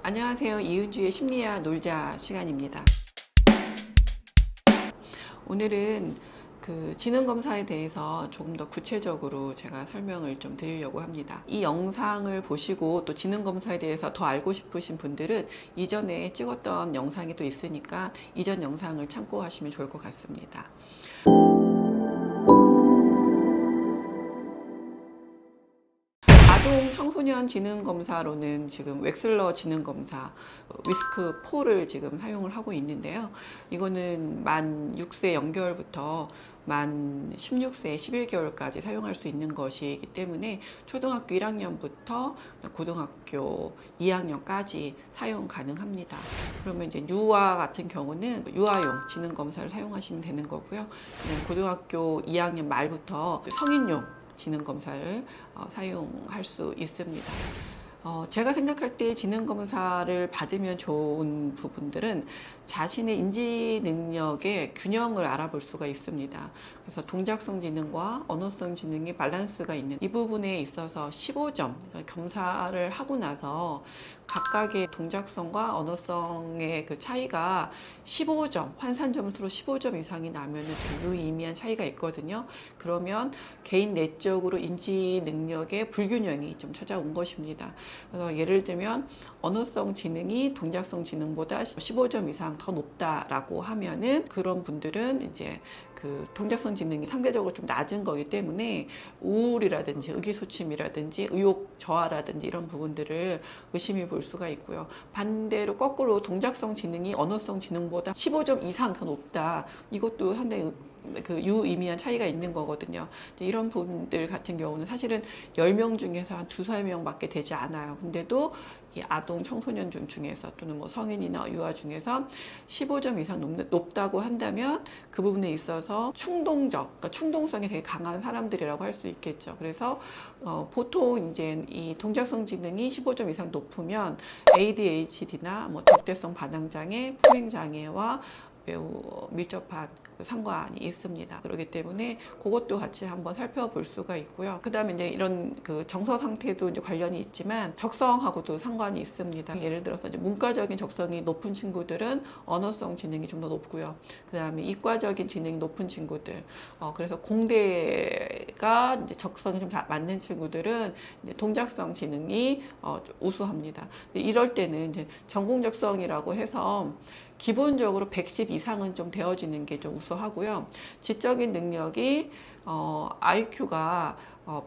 안녕하세요. 이은주의 심리학 놀자 시간입니다. 오늘은 지능검사에 대해서 조금 더 구체적으로 제가 설명을 좀 드리려고 합니다. 이 영상을 보시고 또 지능검사에 대해서 더 알고 싶으신 분들은 이전에 찍었던 영상이 또 있으니까 이전 영상을 참고하시면 좋을 것 같습니다. 아동 청소년 지능검사로는 지금 웩슬러 지능검사 위스크4를 지금 사용을 하고 있는데요. 이거는 만 6세 0개월부터 만 16세 11개월까지 사용할 수 있는 것이기 때문에 초등학교 1학년부터 고등학교 2학년까지 사용 가능합니다. 그러면 이제 유아 같은 경우는 유아용 지능검사를 사용하시면 되는 거고요. 고등학교 2학년 말부터 성인용 지능검사를 사용할 수 있습니다. 제가 생각할 때 지능검사를 받으면 좋은 부분들은 자신의 인지 능력의 균형을 알아볼 수가 있습니다. 그래서 동작성 지능과 언어성 지능의 밸런스가 있는 이 부분에 있어서 15점, 그러니까 검사를 하고 나서 각각의 동작성과 언어성의 그 차이가 15점, 환산 점수로 15점 이상이 나면 좀 유의미한 차이가 있거든요. 그러면 개인 내적으로 인지 능력의 불균형이 좀 찾아온 것입니다. 그래서 예를 들면 언어성 지능이 동작성 지능보다 15점 이상 더 높다라고 하면은 그런 분들은 이제 동작성 지능이 상대적으로 좀 낮은 거기 때문에 우울이라든지 의기소침이라든지 의욕 저하라든지 이런 부분들을 의심해 볼 수가 있고요. 반대로 거꾸로 동작성 지능이 언어성 지능보다 15점 이상 더 높다. 이것도 상당히 유의미한 차이가 있는 거거든요. 이런 분들 같은 경우는 사실은 10명 중에서 한 2~3명밖에 되지 않아요. 근데도 이 아동 청소년 중에서 또는 뭐 성인이나 유아 중에서 15점 이상 높다고 한다면 그 부분에 있어서 그러니까 충동성이 되게 강한 사람들이라고 할 수 있겠죠. 그래서 보통 이제 이 동작성 지능이 15점 이상 높으면 ADHD나 뭐 적대성 반항장애, 품행장애와 매우 밀접한 상관이 있습니다. 그렇기 때문에 그것도 같이 한번 살펴볼 수가 있고요. 그 다음에 이제 이런 정서 상태도 이제 관련이 있지만 적성하고도 상관이 있습니다. 예를 들어서 이제 문과적인 적성이 높은 친구들은 언어성 지능이 좀 더 높고요. 그 다음에 이과적인 지능이 높은 친구들, 그래서 공대가 이제 적성이 좀 맞는 친구들은 이제 동작성 지능이 우수합니다. 이럴 때는 이제 전공적성이라고 해서 기본적으로 110 이상은 좀 되어지는 게 좀 우수하고요. 지적인 능력이 IQ가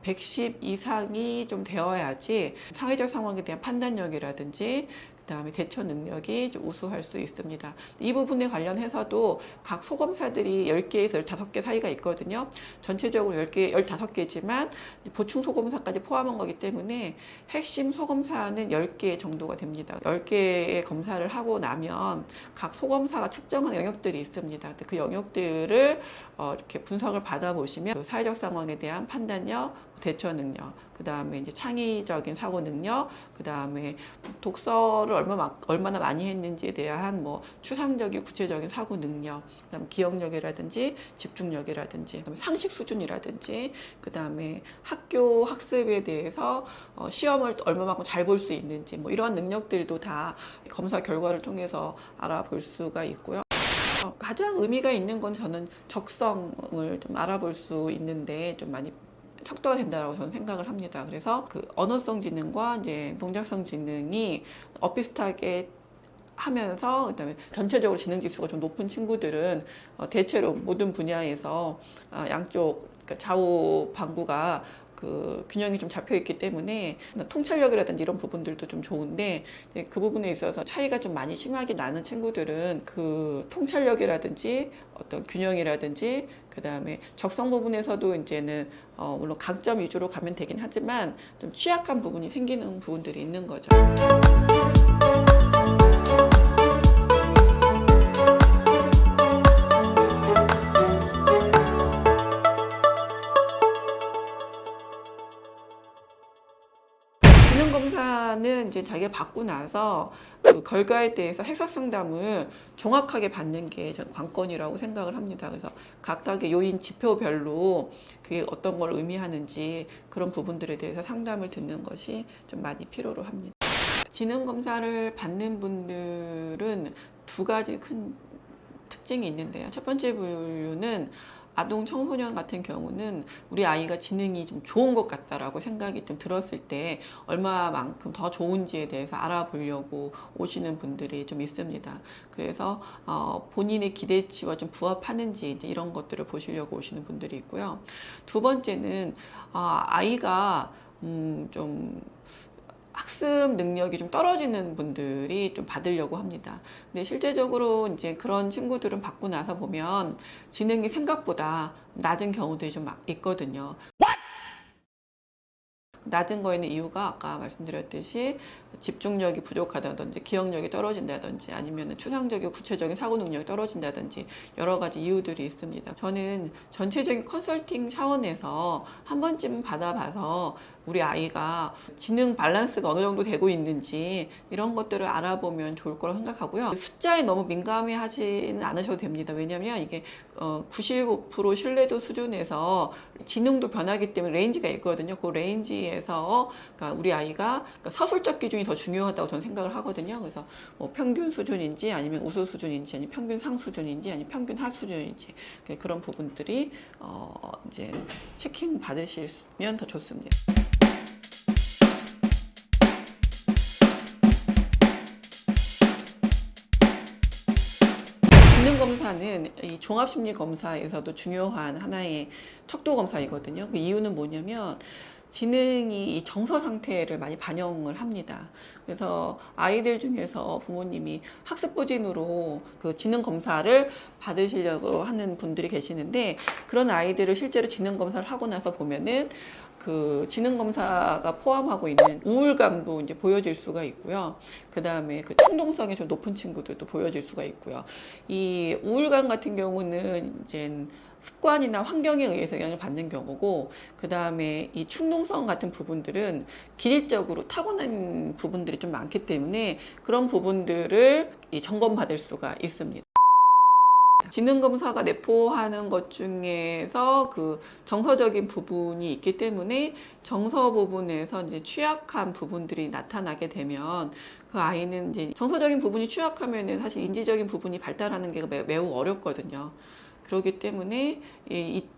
110 이상이 좀 되어야지 사회적 상황에 대한 판단력이라든지 그다음에 대처 능력이 좀 우수할 수 있습니다. 이 부분에 관련해서도 각 소검사들이 10개에서 15개 사이가 있거든요. 전체적으로 10개, 15개지만 보충 소검사까지 포함한 거기 때문에 핵심 소검사는 10개 정도가 됩니다. 10개의 검사를 하고 나면 각 소검사가 측정한 영역들이 있습니다. 그 영역들을 이렇게 분석을 받아보시면 그 사회적 상황에 대한 판단력, 대처 능력, 그 다음에 이제 창의적인 사고 능력, 그 다음에 독서를 얼마나 많이 했는지에 대한 뭐 추상적인 구체적인 사고 능력, 그 다음에 기억력이라든지 집중력이라든지, 그다음에 상식 수준이라든지, 그 다음에 학교 학습에 대해서 시험을 얼마만큼 잘 볼 수 있는지, 뭐 이러한 능력들도 다 검사 결과를 통해서 알아볼 수가 있고요. 가장 의미가 있는 건 저는 적성을 좀 알아볼 수 있는데 좀 많이 척도가 된다고 저는 생각을 합니다. 그래서 언어성 지능과 이제 동작성 지능이 비슷하게 하면서 그다음에 전체적으로 지능 지수가 좀 높은 친구들은 대체로 모든 분야에서 양쪽 좌우 방구가 균형이 좀 잡혀 있기 때문에 통찰력이라든지 이런 부분들도 좀 좋은데 그 부분에 있어서 차이가 좀 많이 심하게 나는 친구들은 통찰력이라든지 어떤 균형이라든지 그 다음에 적성 부분에서도 이제는 물론 강점 위주로 가면 되긴 하지만 좀 취약한 부분이 생기는 부분들이 있는 거죠. 지능검사는 이제 자기가 받고 나서 그 결과에 대해서 해석 상담을 정확하게 받는 게 저는 관건이라고 생각을 합니다. 그래서 각각의 요인 지표별로 그게 어떤 걸 의미하는지 그런 부분들에 대해서 상담을 듣는 것이 좀 많이 필요로 합니다. 지능 검사를 받는 분들은 두 가지 큰 특징이 있는데요. 첫 번째 분류는 아동 청소년 같은 경우는 우리 아이가 지능이 좀 좋은 것 같다라고 생각이 좀 들었을 때 얼마만큼 더 좋은지에 대해서 알아보려고 오시는 분들이 좀 있습니다. 그래서 본인의 기대치와 좀 부합하는지 이제 이런 것들을 보시려고 오시는 분들이 있고요. 두 번째는 아이가 좀 학습 능력이 좀 떨어지는 분들이 좀 받으려고 합니다. 근데 실제적으로 이제 그런 친구들은 받고 나서 보면 지능이 생각보다 낮은 경우들이 좀 있거든요. 낮은 거에는 이유가 아까 말씀드렸듯이 집중력이 부족하다든지 기억력이 떨어진다든지 아니면 추상적이고 구체적인 사고 능력이 떨어진다든지 여러 가지 이유들이 있습니다. 저는 전체적인 컨설팅 차원에서 한 번쯤 받아봐서 우리 아이가 지능 밸런스가 어느 정도 되고 있는지 이런 것들을 알아보면 좋을 거라고 생각하고요. 숫자에 너무 민감해 하지는 않으셔도 됩니다. 왜냐하면 이게 95% 신뢰도 수준에서 지능도 변하기 때문에 레인지가 있거든요. 그 레인지에서 그러니까 우리 아이가 서술적 기준이 더 중요하다고 저는 생각을 하거든요. 그래서 뭐 평균 수준인지 아니면 우수 수준인지 아니면 평균 상 수준인지 아니면 평균 하 수준인지 그런 부분들이 이제 체킹 받으시면 더 좋습니다. 지능검사는 이 종합심리검사에서도 중요한 하나의 척도검사이거든요. 그 이유는 뭐냐면 지능이 이 정서 상태를 많이 반영을 합니다. 그래서 아이들 중에서 부모님이 학습부진으로 그 지능검사를 받으시려고 하는 분들이 계시는데 그런 아이들을 실제로 지능검사를 하고 나서 보면은 그 지능검사가 포함하고 있는 우울감도 이제 보여질 수가 있고요. 그 다음에 그 충동성이 좀 높은 친구들도 보여질 수가 있고요. 이 우울감 같은 경우는 이제 습관이나 환경에 의해서 영향을 받는 경우고, 그 다음에 이 충동성 같은 부분들은 기질적으로 타고난 부분들이 좀 많기 때문에 그런 부분들을 점검받을 수가 있습니다. 지능검사가 내포하는 것 중에서 그 정서적인 부분이 있기 때문에 정서 부분에서 이제 취약한 부분들이 나타나게 되면 그 아이는 이제 정서적인 부분이 취약하면은 사실 인지적인 부분이 발달하는 게 매우 어렵거든요. 그렇기 때문에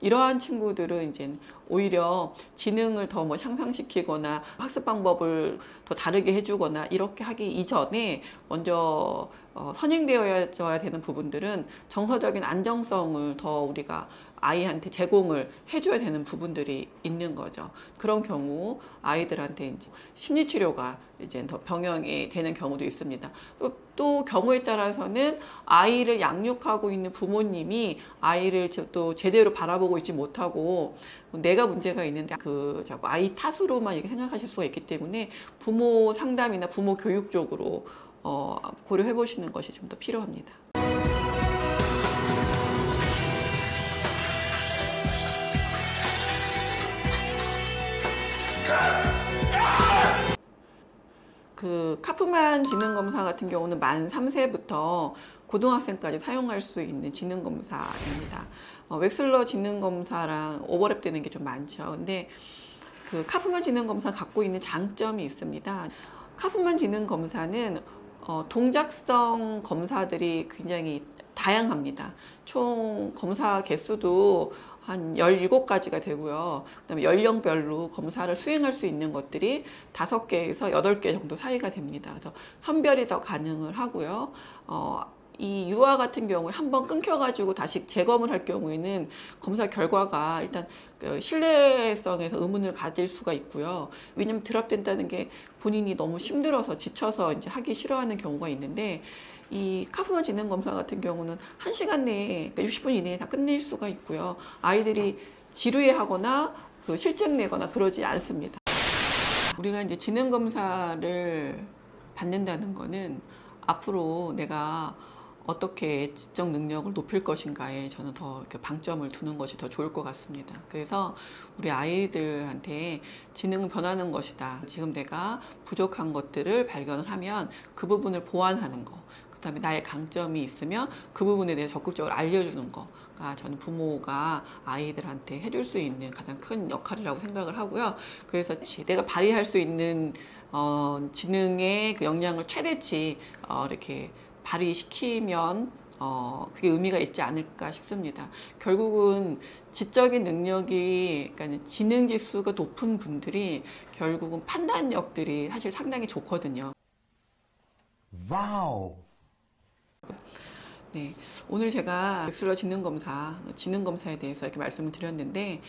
이러한 친구들은 이제 오히려 지능을 더 뭐 향상시키거나 학습 방법을 더 다르게 해주거나 이렇게 하기 이전에 먼저 선행되어야 되는 부분들은 정서적인 안정성을 더 우리가 아이한테 제공을 해줘야 되는 부분들이 있는 거죠. 그런 경우 아이들한테 이제 심리치료가 이제 더 병행이 되는 경우도 있습니다. 또 경우에 따라서는 아이를 양육하고 있는 부모님이 아이를 또 제대로 바라보고 있지 못하고 내가 문제가 있는데 자꾸 아이 탓으로만 이렇게 생각하실 수가 있기 때문에 부모 상담이나 부모 교육 쪽으로 고려해 보시는 것이 좀 더 필요합니다. 그 카프만 지능검사 같은 경우는 만 3세부터 고등학생까지 사용할 수 있는 지능검사입니다. 웩슬러 지능검사랑 오버랩 되는 게 좀 많죠. 근데 그 카프만 지능검사 갖고 있는 장점이 있습니다. 카프만 지능검사는 동작성 검사들이 굉장히 다양합니다. 총 검사 개수도 한 17가지가 되고요. 그다음에 연령별로 검사를 수행할 수 있는 것들이 5개에서 8개 정도 사이가 됩니다. 그래서 선별이 더 가능을 하고요. 이 유아 같은 경우에 한번 끊겨가지고 다시 재검을 할 경우에는 검사 결과가 일단 신뢰성에서 의문을 가질 수가 있고요. 왜냐면 드랍된다는 게 본인이 너무 힘들어서 지쳐서 이제 하기 싫어하는 경우가 있는데 이 카프만 지능검사 같은 경우는 1시간 내에, 그러니까 60분 이내에 다 끝낼 수가 있고요. 아이들이 지루해하거나 실증 내거나 그러지 않습니다. 우리가 이제 지능검사를 받는다는 거는 앞으로 내가 어떻게 지적 능력을 높일 것인가에 저는 더 방점을 두는 것이 더 좋을 것 같습니다. 그래서 우리 아이들한테 지능은 변하는 것이다. 지금 내가 부족한 것들을 발견을 하면 그 부분을 보완하는 거. 그다음에 나의 강점이 있으면 그 부분에 대해 적극적으로 알려주는 거. 저는 부모가 아이들한테 해줄 수 있는 가장 큰 역할이라고 생각을 하고요. 그래서 내가 발휘할 수 있는 지능의 그 역량을 최대치 이렇게 발휘시키면 그게 의미가 있지 않을까 싶습니다. 결국은 지적인 능력이, 그러니까 지능 지수가 높은 분들이 결국은 판단력들이 사실 상당히 좋거든요. 와우. 네, 오늘 제가 엑슬러 지능 검사에 대해서 이렇게 말씀을 드렸는데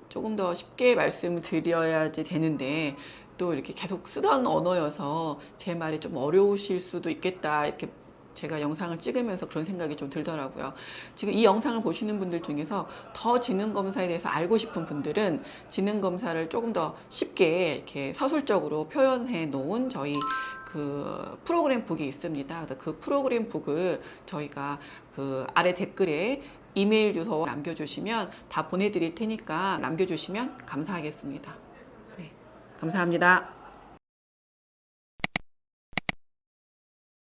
조금 더 쉽게 말씀을 드려야지 되는데 또 이렇게 계속 쓰던 언어여서 제 말이 좀 어려우실 수도 있겠다 이렇게 제가 영상을 찍으면서 그런 생각이 좀 들더라고요. 지금 이 영상을 보시는 분들 중에서 더 지능검사에 대해서 알고 싶은 분들은 지능검사를 조금 더 쉽게 이렇게 서술적으로 표현해 놓은 저희 그 프로그램 북이 있습니다. 그래서 그 프로그램 북을 저희가 그 아래 댓글에 이메일 주소 남겨주시면 다 보내드릴 테니까 남겨주시면 감사하겠습니다. 네, 감사합니다.